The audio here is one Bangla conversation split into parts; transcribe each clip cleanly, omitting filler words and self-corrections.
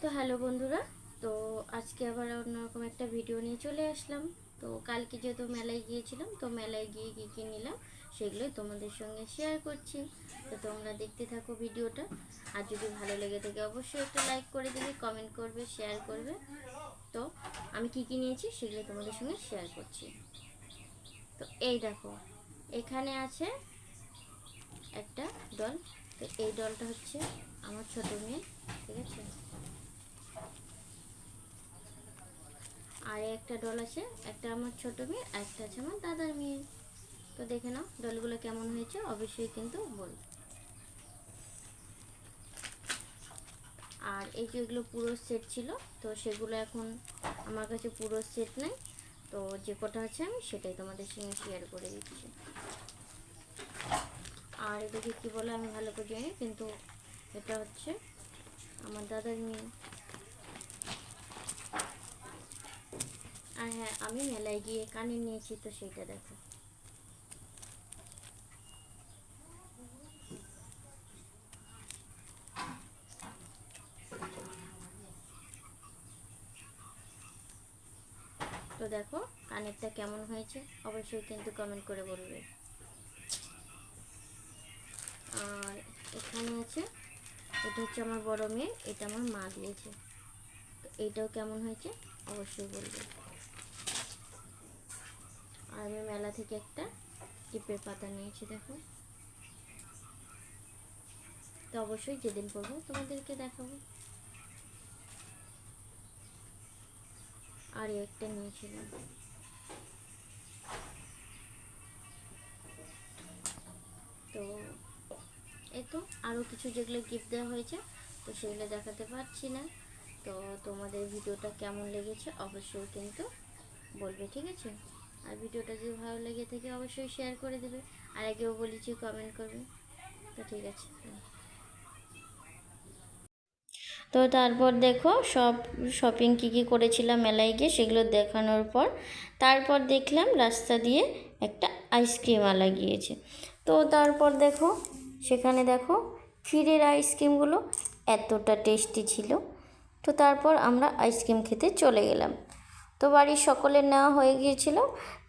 তো হ্যালো বন্ধুরা, তো আজকে আবার অন্যরকম একটা ভিডিও নিয়ে চলে আসলাম। তো কালকে যেহেতু মেলায় গিয়েছিলাম, তো মেলায় গিয়ে কী কী নিলাম সেগুলোই তোমাদের সঙ্গে শেয়ার করছি। তো তোমরা দেখতে থাকো ভিডিওটা। আর যদি ভালো লেগে থাকে অবশ্যই একটা লাইক করে দেবে, কমেন্ট করবে, শেয়ার করবে। তো আমি কী কী নিয়েছি সেগুলো তোমাদের সঙ্গে শেয়ার করছি। তো এই দেখো, এখানে আছে একটা ডল। তো এই ডলটা হচ্ছে আমার ছোট মেয়ে, ঠিক আছে। আর একটা ডল আছে, একটা আমার ছোট মেয়ে, একটা আছে আমার দাদার মেয়ে। তো দেখে নাও ডলগুলো কেমন হয়েছে, অবশ্যই কিন্তু বল। আর এই যেগুলো পুরো সেট ছিল, তো সেগুলো এখন আমার কাছে পুরো সেট নেই। তো যে কটা আছে আমি সেটাই তোমাদের সঙ্গে শেয়ার করে দিচ্ছি। আর এটাকে কী বলে আমি ভালো করে জানি, কিন্তু এটা হচ্ছে আমার দাদার মেয়ে। আর হ্যাঁ, আমি মেলায় গিয়ে কানে নিয়েছি, তো সেইটা দেখো। তো দেখো কানেরটা কেমন হয়েছে, অবশ্যই কিন্তু কমেন্ট করে বলবে। আর এখানে আছে, এটা হচ্ছে আমার বড় মেয়ে, এটা আমার মা দিয়েছে। তো এইটাও কেমন হয়েছে অবশ্যই বলবে। আর আমি মেলা থেকে একটা টিপের পাতা নিয়েছি, দেখো। তো অবশ্যই যেদিন পরবো তোমাদেরকে দেখাবো। আর একটা নিয়েছিলাম। তো এই তো আরও কিছু যেগুলো গিফট দেওয়া হয়েছে, তো সেগুলো দেখাতে পারছি না। তো তোমাদের ভিডিওটা কেমন লেগেছে অবশ্যই কিন্তু বলবে, ঠিক আছে। আর ভিডিওটা যদি ভালো লেগে থাকে অবশ্যই শেয়ার করে দেবে। আর আগেও বলেছি কমেন্ট করবে। তো ঠিক আছে। তো তারপর দেখো সব শপিং কী কী করেছিলাম মেলায় গিয়ে সেগুলো দেখানোর পর তারপর দেখলাম রাস্তা দিয়ে একটা আইসক্রিমওয়ালা গিয়েছে। তো তারপর দেখো সেখানে দেখো ক্ষীরের আইসক্রিমগুলো এতটা টেস্টি ছিল। তো তারপর আমরা আইসক্রিম খেতে চলে গেলাম। তো বাড়ির সকলের নেওয়া হয়ে গিয়েছিল।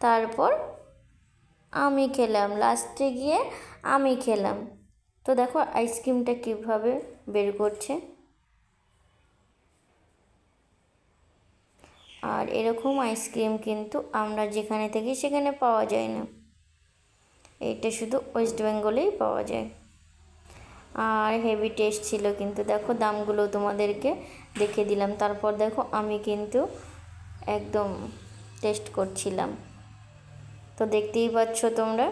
তারপর আমি খেলাম, লাস্টে গিয়ে আমি খেলাম। তো দেখো আইসক্রিমটা কীভাবে বের করছে। আর এরকম আইসক্রিম কিন্তু আমরা যেখানে থাকি সেখানে পাওয়া যায় না, এইটা শুধু ওয়েস্ট বেঙ্গলেই পাওয়া যায়। আর হেভি টেস্ট ছিল কিন্তু, দেখো দামগুলো তোমাদেরকে দেখে দিলাম। তারপর দেখো আমি কিন্তু একদম টেস্ট করছিলাম, তো দেখতেই পাচ্ছ তোমরা।